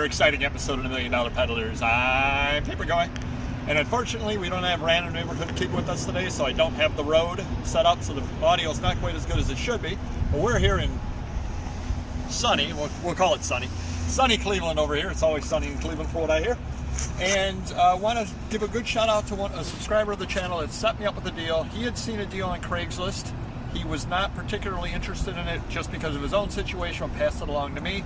another exciting episode of the $1 Million Peddlers. I'm Papergoy, and unfortunately we don't have Random Neighborhood Kid with us today, so I don't have the road set up, so the audio is not quite as good as it should be. But we're here in sunny, we'll call it sunny Cleveland over here. It's always sunny in Cleveland for what I hear. And I want to give a good shout out to a subscriber of the channel that set me up with a deal. He had seen a deal on Craigslist. He was not particularly interested in it just because of his own situation and passed it along to me.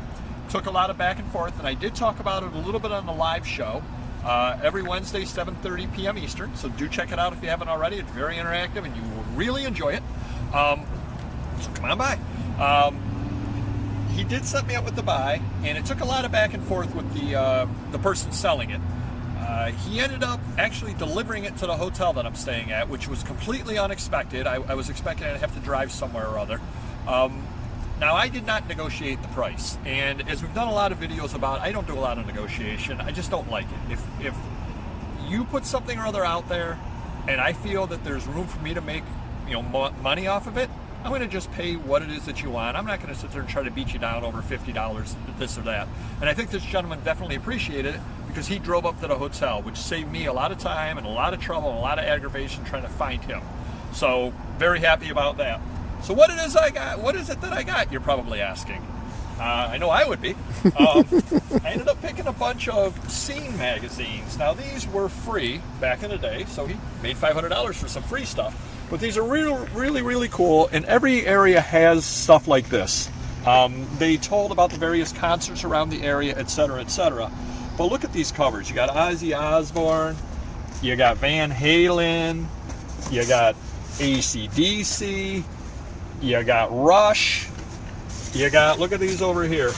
Took a lot of back and forth, and I did talk about it a little bit on the live show every Wednesday, 7:30 p.m. Eastern. So do check it out if you haven't already. It's very interactive, and you will really enjoy it. So come on by. He did set me up with the buy, and it took a lot of back and forth with the person selling it. He ended up actually delivering it to the hotel that I'm staying at, which was completely unexpected. I was expecting I'd have to drive somewhere or other. Now, I did not negotiate the price, and as we've done a lot of videos about, I don't do a lot of negotiation. I just don't like it. If you put something or other out there, and I feel that there's room for me to make money off of it, I'm going to just pay what it is that you want. I'm not going to sit there and try to beat you down over $50, this or that. And I think this gentleman definitely appreciated it because he drove up to the hotel, which saved me a lot of time and a lot of trouble and a lot of aggravation trying to find him. So very happy about that. So what it is I got? What is it that I got? You're probably asking. I know I would be. I ended up picking a bunch of Scene magazines. Now these were free back in the day, so he made $500 for some free stuff. But these are really cool, and every area has stuff like this. They told about the various concerts around the area, etc., etc. But look at these covers. You got Ozzy Osbourne, you got Van Halen, you got AC/DC, you got Rush, you got, look at these over here,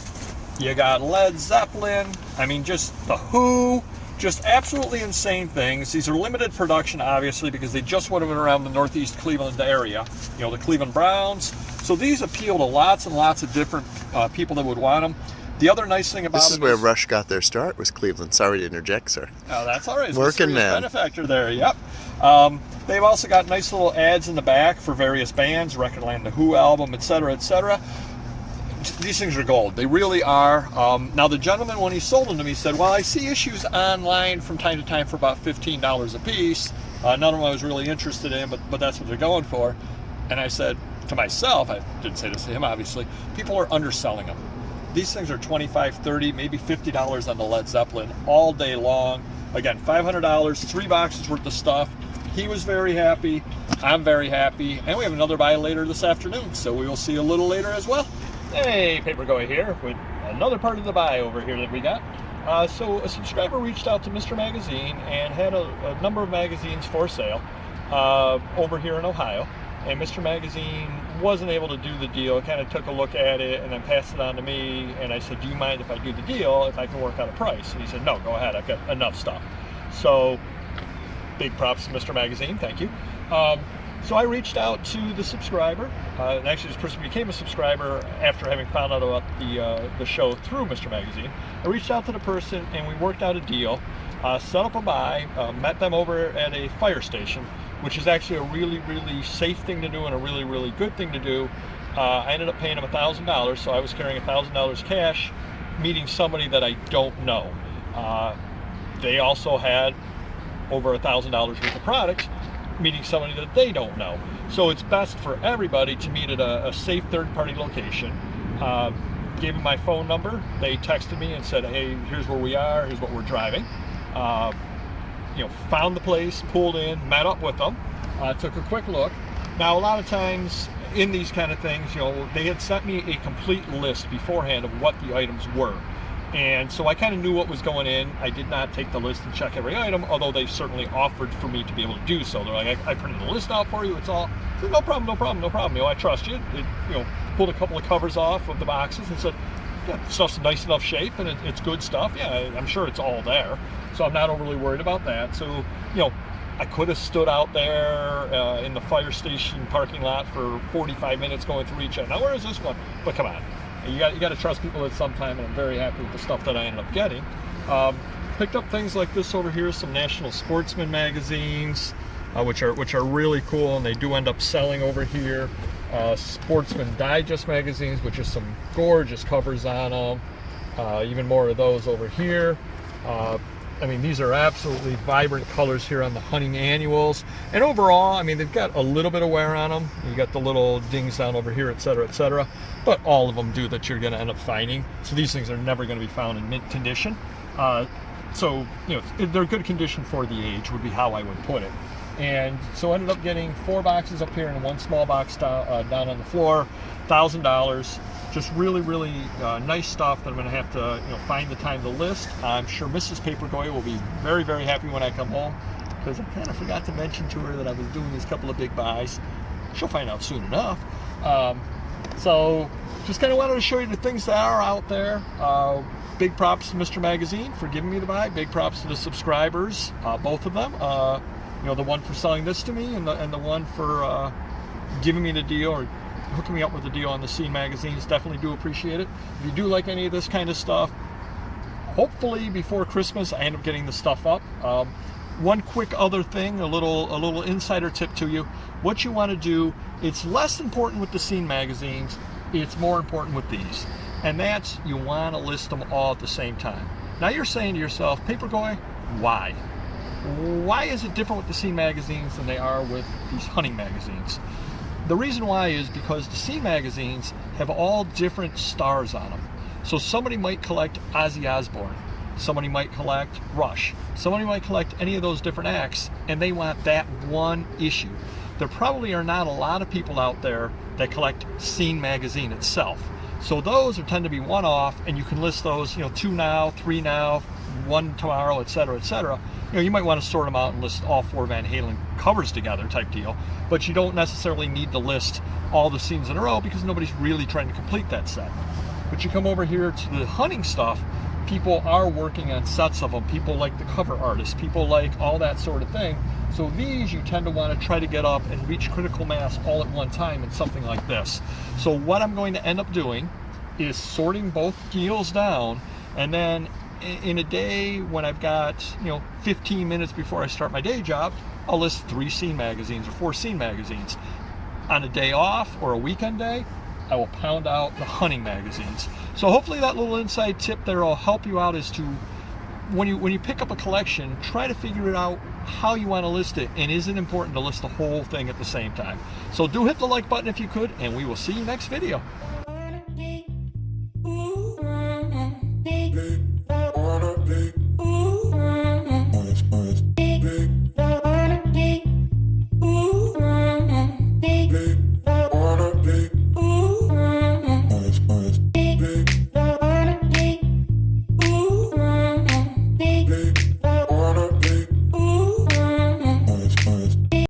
you got Led Zeppelin, I mean just The Who, just absolutely insane things. These are limited production, obviously, because they just would have been around the northeast Cleveland area, the Cleveland Browns. So these appeal to lots and lots of different people that would want them. The other nice thing about this is where Rush got their start, was Cleveland. Sorry to interject, sir. Oh, that's all right. It's working man. Benefactor there, yep. They've also got nice little ads in the back for various bands, Recordland, The Who album, etc., etc. These things are gold. They really are. Now, the gentleman, when he sold them to me, said, well, I see issues online from time to time for about $15 a piece. None of them I was really interested in, but that's what they're going for. And I said to myself, I didn't say this to him, obviously, people are underselling them. These things are $25, $30, maybe $50 on the Led Zeppelin all day long. Again, $500, 3 boxes worth of stuff. He was very happy. I'm very happy. And we have another buy later this afternoon, so we will see you a little later as well. Hey, Papergoy here with another part of the buy over here that we got. So a subscriber reached out to Mr. Magazine and had a number of magazines for sale over here in Ohio. And Mr. Magazine wasn't able to do the deal. Kind of took a look at it and then passed it on to me. And I said, do you mind if I do the deal, if I can work out a price? And he said, no, go ahead. I've got enough stuff. So big props to Mr. Magazine. Thank you. So I reached out to the subscriber, and actually this person became a subscriber after having found out about the show through Mr. Magazine. I reached out to the person and we worked out a deal, set up a buy, met them over at a fire station, which is actually a really safe thing to do and a really good thing to do. I ended up paying them $1,000, so I was carrying $1,000 cash, meeting somebody that I don't know. They also had over $1,000 worth of products, meeting somebody that they don't know. So it's best for everybody to meet at a safe third-party location. Gave them my phone number. They texted me and said, hey, here's where we are, here's what we're driving. Found the place, pulled in, met up with them, took a quick look. Now, a lot of times in these kind of things, they had sent me a complete list beforehand of what the items were. And so I kind of knew what was going in. I did not take the list and check every item, although they certainly offered for me to be able to do so. They're like, I printed the list out for you, it's all. I said, no problem. I trust you. Pulled a couple of covers off of the boxes and said, yeah, stuff's in nice enough shape and it's good stuff. Yeah, I'm sure it's all there. So I'm not overly worried about that. So, I could have stood out there in the fire station parking lot for 45 minutes going through each item. Now, where is this one? But come on. You got to trust people at some time, and I'm very happy with the stuff that I ended up getting. Picked up things like this over here, some National Sportsman magazines, which are really cool, and they do end up selling over here. Sportsman Digest magazines, which is some gorgeous covers on them. Even more of those over here. I mean, these are absolutely vibrant colors here on the hunting annuals. And overall, I mean, they've got a little bit of wear on them. You got the little dings down over here, etc., etc. But all of them do that you're going to end up finding. So these things are never going to be found in mint condition. So, you know, they're good condition for the age would be how I would put it. And so I ended up getting 4 boxes up here and 1 small box down on the floor, $1,000. Just really, really nice stuff that I'm going to have to, you know, find the time to list. I'm sure Mrs. Papergoy will be very, very happy when I come home, because I kind of forgot to mention to her that I was doing these couple of big buys. She'll find out soon enough. So just kind of wanted to show you the things that are out there. Big props to Mr. Magazine for giving me the bag. Big props to the subscribers, both of them. You know, the one for selling this to me and the one for giving me the deal or hooking me up with a deal on the Scene magazines. Definitely do appreciate it. If you do like any of this kind of stuff, hopefully before Christmas I end up getting the stuff up. One quick other thing, a little insider tip to you. What you want to do, it's less important with the Scene magazines, it's more important with these. And that's, you want to list them all at the same time. Now you're saying to yourself, Papergoy, why? Why is it different with the Scene magazines than they are with these hunting magazines? The reason why is because the Scene magazines have all different stars on them. So somebody might collect Ozzy Osbourne, somebody might collect Rush, somebody might collect any of those different acts, and they want that one issue. There probably are not a lot of people out there that collect Scene magazine itself. So those tend to be one-off, and you can list those, you know, 2 now, 3 now, 1 tomorrow, etc., etc. You know, you might want to sort them out and list all 4 Van Halen covers together type deal, but you don't necessarily need to list all the scenes in a row because nobody's really trying to complete that set. But you come over here to the hunting stuff, people are working on sets of them. People like the cover artists, people like all that sort of thing. So these you tend to want to try to get up and reach critical mass all at one time in something like this. So what I'm going to end up doing is sorting both deals down, and then in a day when I've got, you know, 15 minutes before I start my day job, I'll list 3 Scene magazines or 4 Scene magazines. On a day off or a weekend day, I will pound out the hunting magazines. So hopefully that little inside tip there will help you out as to when you pick up a collection, try to figure it out how you want to list it, and is it important to list the whole thing at the same time. So do hit the like button if you could, and we will see you next video.